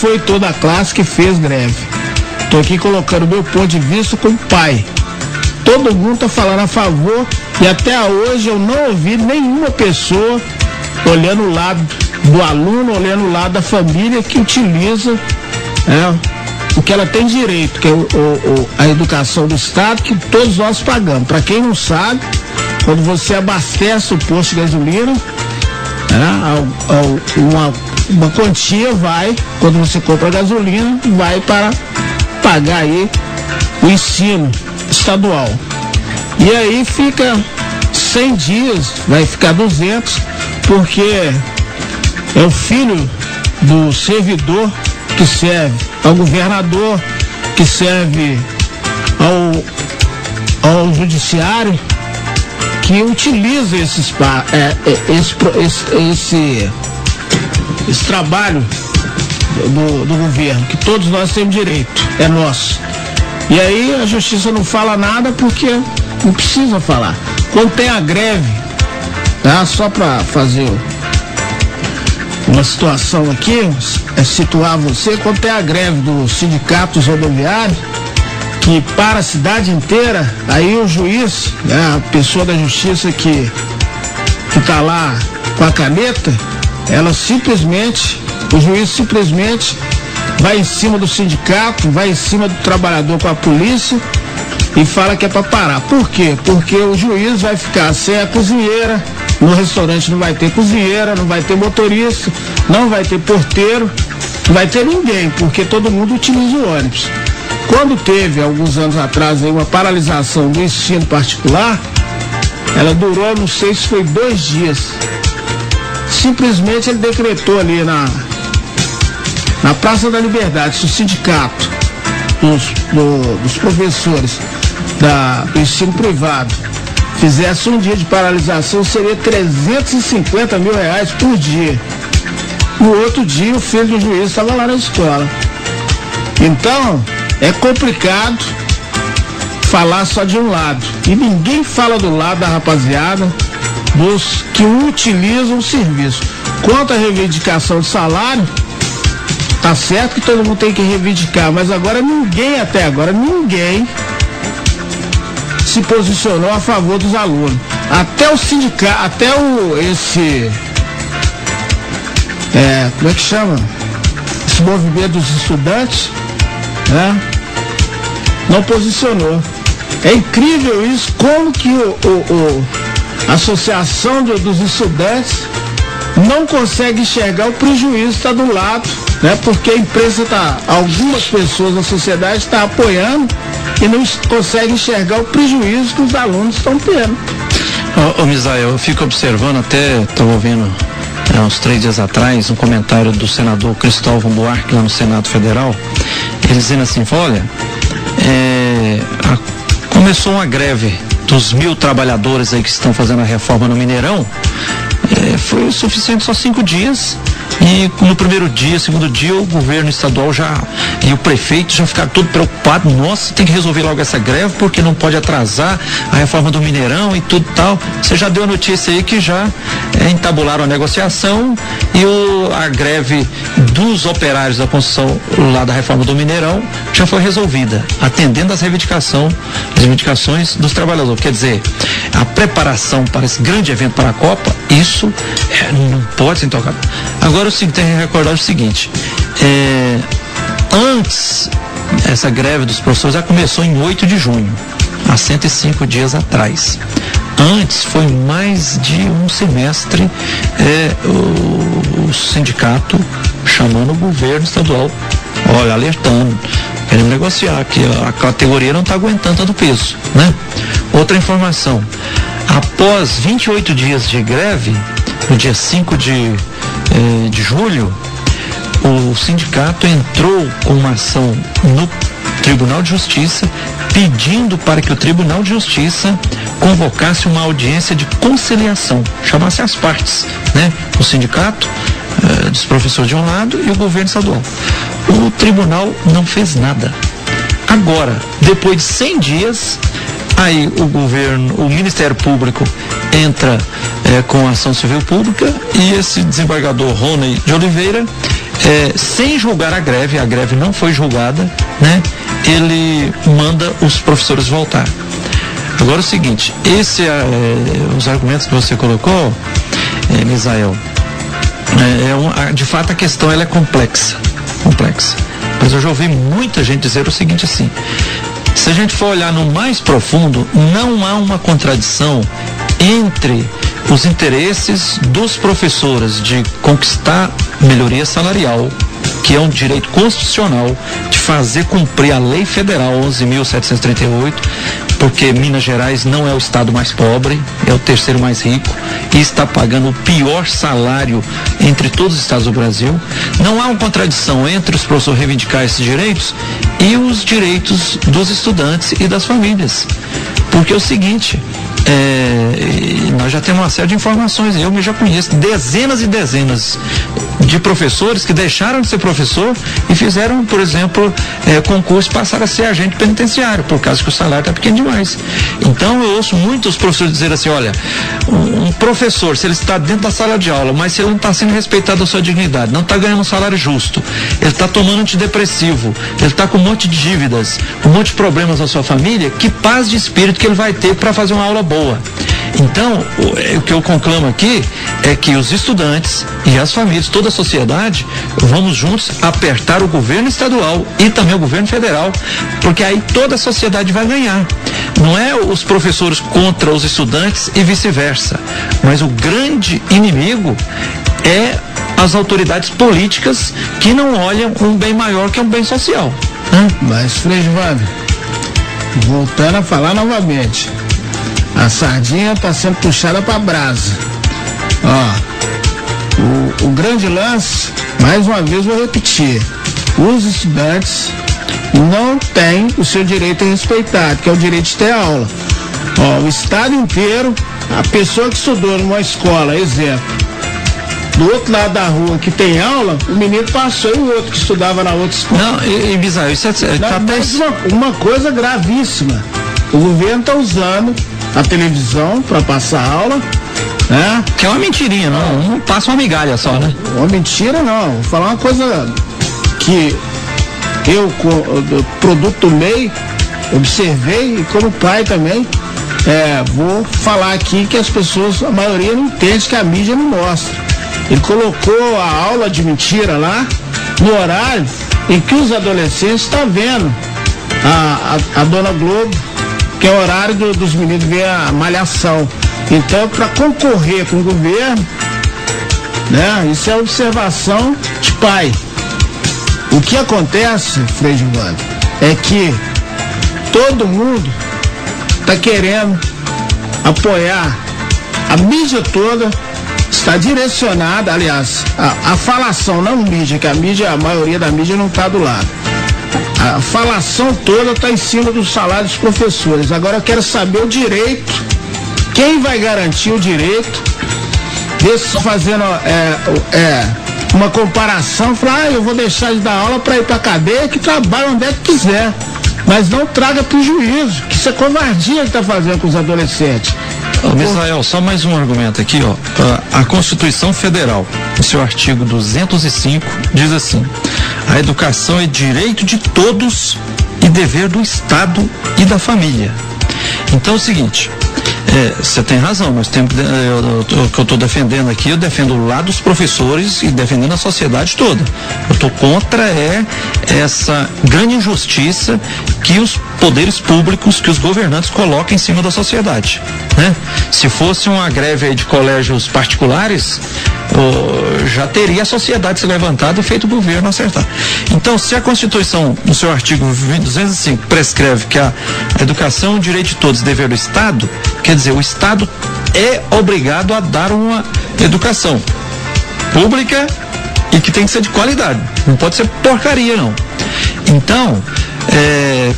foi toda a classe que fez greve. Estou aqui colocando meu ponto de vista como pai. Todo mundo está falando a favor e até hoje eu não ouvi nenhuma pessoa olhando o lado do aluno, olhando o lado da família que utiliza o que ela tem direito, que é a educação do Estado, que todos nós pagamos. Para quem não sabe, quando você abastece o posto de gasolina, uma quantia vai, quando você compra gasolina, vai para pagar aí o ensino estadual. E aí fica 100 dias, vai ficar 200, porque é o filho do servidor que serve ao governador, que serve ao judiciário, que utiliza esse trabalho do governo, que todos nós temos direito, é nosso. E aí a justiça não fala nada porque não precisa falar. Quando tem a greve, só para fazer uma situação aqui, situar você, quando tem a greve dos sindicatos rodoviários, que para a cidade inteira, aí o juiz, a pessoa da justiça que está lá com a caneta, o juiz simplesmente vai em cima do sindicato, vai em cima do trabalhador com a polícia e fala que é para parar. Por quê? Porque o juiz vai ficar sem a cozinheira, no restaurante não vai ter cozinheira, não vai ter motorista, não vai ter porteiro, não vai ter ninguém, porque todo mundo utiliza o ônibus. Quando teve, alguns anos atrás, aí, uma paralisação do ensino particular, ela durou, não sei se foi 2 dias. Simplesmente ele decretou ali na Praça da Liberdade, se o sindicato dos professores do ensino privado fizesse um dia de paralisação, seria R$350 mil por dia. No outro dia, o filho do juiz estava lá na escola. Então, é complicado falar só de um lado. E ninguém fala do lado da rapaziada dos que utilizam o serviço. Quanto à reivindicação de salário, tá certo que todo mundo tem que reivindicar, mas agora até agora ninguém se posicionou a favor dos alunos. Até o sindicato, como é que chama? Esse movimento dos estudantes, não posicionou. É incrível isso, como que a associação dos estudantes não consegue enxergar o prejuízo que está do lado, porque a imprensa algumas pessoas da sociedade estão apoiando e não consegue enxergar o prejuízo que os alunos estão tendo. Misael, eu fico observando, até estava ouvindo uns 3 dias atrás um comentário do senador Cristóvão Buarque lá no Senado Federal, ele dizendo assim, olha, começou uma greve dos 1.000 trabalhadores aí que estão fazendo a reforma no Mineirão, foi o suficiente só 5 dias, e no primeiro dia, segundo dia, o governo estadual e o prefeito já ficaram todo preocupados. Nossa, tem que resolver logo essa greve porque não pode atrasar a reforma do Mineirão e tudo tal. Você já deu a notícia aí que já entabularam a negociação e a greve dos operários da construção lá da reforma do Mineirão já foi resolvida, atendendo às reivindicações dos trabalhadores. Quer dizer, a preparação para esse grande evento para a Copa, isso não pode ser tocado. Agora tem que recordar o seguinte, antes, essa greve dos professores já começou em 8 de junho, há 105 dias atrás. Antes, foi mais de um semestre, o sindicato chamando o governo estadual, olha, alertando, querendo negociar, que a categoria não está aguentando tanto peso, Outra informação, após 28 dias de greve, no dia 5 de julho, o sindicato entrou com uma ação no Tribunal de Justiça, pedindo para que o Tribunal de Justiça convocasse uma audiência de conciliação, chamasse as partes, o sindicato dos professores de um lado e o governo estadual. O tribunal não fez nada. Agora, depois de 100 dias, aí o Ministério Público entra com a ação civil pública e esse desembargador Rony de Oliveira, sem julgar a greve não foi julgada, né? Ele manda os professores voltar. Agora é o seguinte, os argumentos que você colocou, Misael, de fato a questão ela é complexa, mas eu já ouvi muita gente dizer o seguinte assim: se a gente for olhar no mais profundo, não há uma contradição entre os interesses dos professores de conquistar melhoria salarial, que é um direito constitucional, de fazer cumprir a lei federal 11.738, porque Minas Gerais não é o estado mais pobre, é o terceiro mais rico e está pagando o pior salário entre todos os estados do Brasil. Não há uma contradição entre os professores reivindicar esses direitos e os direitos dos estudantes e das famílias, porque é o seguinte, nós já temos uma série de informações, eu já conheço dezenas e dezenas de professores que deixaram de ser professor e fizeram, por exemplo, concurso, passaram a ser agente penitenciário, por causa que o salário está pequeno demais. Então eu ouço muitos professores dizer assim: olha, um professor, se ele está dentro da sala de aula, mas se ele não está sendo respeitado a sua dignidade, não está ganhando um salário justo, ele está tomando antidepressivo, ele está com um monte de dívidas, um monte de problemas na sua família, que paz de espírito que ele vai ter para fazer uma aula boa. Então, o que eu conclamo aqui é que os estudantes e as famílias, toda a sociedade, vamos juntos apertar o governo estadual e também o governo federal, porque aí toda a sociedade vai ganhar. Não é os professores contra os estudantes e vice-versa, mas o grande inimigo é as autoridades políticas que não olham um bem maior que um bem social. Mas, Frei Giovanni, voltando a falar novamente, a sardinha está sendo puxada para a brasa. O grande lance, mais uma vez vou repetir, os estudantes não têm o seu direito respeitado, que é o direito de ter aula. O estado inteiro, a pessoa que estudou numa escola, exemplo, do outro lado da rua que tem aula, o menino passou e o outro que estudava na outra escola. Não, Misael, isso uma coisa gravíssima. O governo está usando a televisão para passar aula, né? Que é uma mentirinha, não passa uma migalha só, né? Uma mentira não, vou falar uma coisa que eu, produto do MEI, observei, e como pai também, vou falar aqui que as pessoas, a maioria não entende, que a mídia não mostra. Ele colocou a aula de mentira lá, no horário em que os adolescentes estão vendo a Dona Globo, que é o horário dos meninos ver a malhação. Então, para concorrer com o governo, né, isso é observação de pai. O que acontece, Frei Giovanni, é que todo mundo está querendo apoiar, a mídia toda está direcionada, aliás, a falação, não mídia, que a maioria da mídia não está do lado. A falação toda está em cima do salário dos professores. Agora eu quero saber o direito, quem vai garantir o direito desse, fazendo uma comparação, falar, eu vou deixar de dar aula para ir para a cadeia, que trabalha onde é que quiser, mas não traga prejuízo, que isso é covardia que está fazendo com os adolescentes. Misael, só mais um argumento aqui, a Constituição Federal, no seu artigo 205, diz assim: a educação é direito de todos e dever do Estado e da família. Então é o seguinte, você tem razão, nós temos, o que eu estou defendendo aqui, eu defendo o lado dos professores e defendendo a sociedade toda. Eu estou contra essa grande injustiça que os poderes públicos, que os governantes colocam em cima da sociedade, né? Se fosse uma greve aí de colégios particulares, já teria a sociedade se levantado e feito o governo acertar. Então, se a Constituição, no seu artigo 205, prescreve que a educação é um direito de todos, dever do Estado, quer dizer, o Estado é obrigado a dar uma educação pública e que tem que ser de qualidade, não pode ser porcaria, não. Então,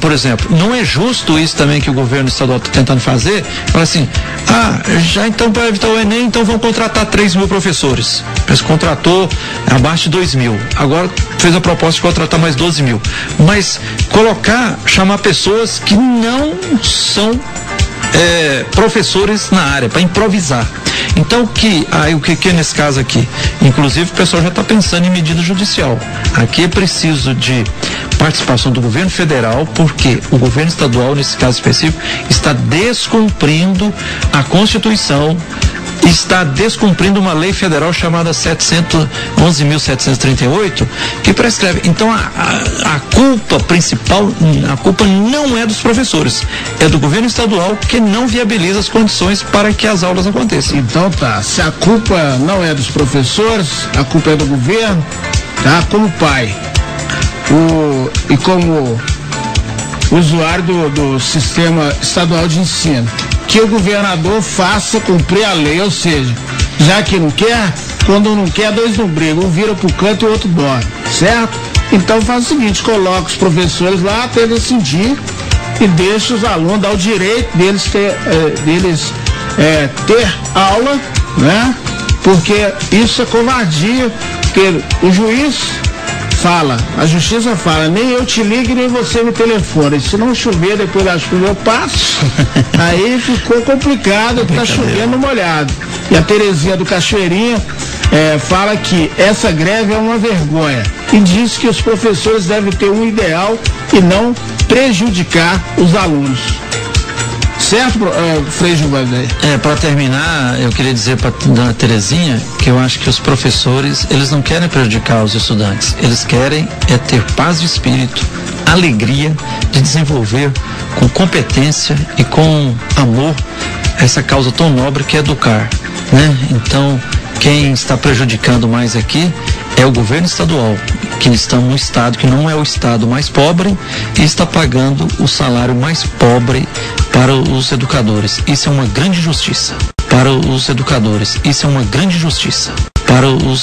por exemplo, não é justo isso também que o governo estadual está tentando fazer, fala assim, já então para evitar o Enem, então vão contratar 3.000 professores. Mas contratou abaixo de 2.000, agora fez a proposta de contratar mais 12.000, mas chamar pessoas que não são professores na área, para improvisar. Então, o que é nesse caso aqui? Inclusive, o pessoal já está pensando em medida judicial. Aqui é preciso de participação do governo federal, porque o governo estadual, nesse caso específico, está descumprindo a Constituição, está descumprindo uma lei federal chamada 11.738, que prescreve. Então, a culpa principal, a culpa não é dos professores, é do governo estadual, que não viabiliza as condições para que as aulas aconteçam. Então tá, se a culpa não é dos professores, a culpa é do governo, tá? Como pai e como usuário do sistema estadual de ensino, que o governador faça cumprir a lei, ou seja, já que não quer, quando não quer, dois não brigam, um vira pro canto e o outro bora, certo? Então faz o seguinte, coloca os professores lá até decidir e deixa os alunos, dá o direito deles ter aula, né? Porque isso é covardia, porque o juiz fala, a justiça fala, nem eu te ligo nem você me telefone, se não chover depois da chuva eu passo. Aí ficou complicado, tá chovendo molhado. E a Terezinha do Cachoeirinha fala que essa greve é uma vergonha e diz que os professores devem ter um ideal e não prejudicar os alunos. Certo, Frei Gilberto? Para terminar, eu queria dizer para a Terezinha que eu acho que os professores, eles não querem prejudicar os estudantes, eles querem ter paz de espírito, alegria de desenvolver com competência e com amor essa causa tão nobre que é educar, né? Então, quem está prejudicando mais aqui é o governo estadual, que está num estado que não é o estado mais pobre e está pagando o salário mais pobre para os educadores. Isso é uma grande injustiça. Para os educadores, isso é uma grande injustiça. Para os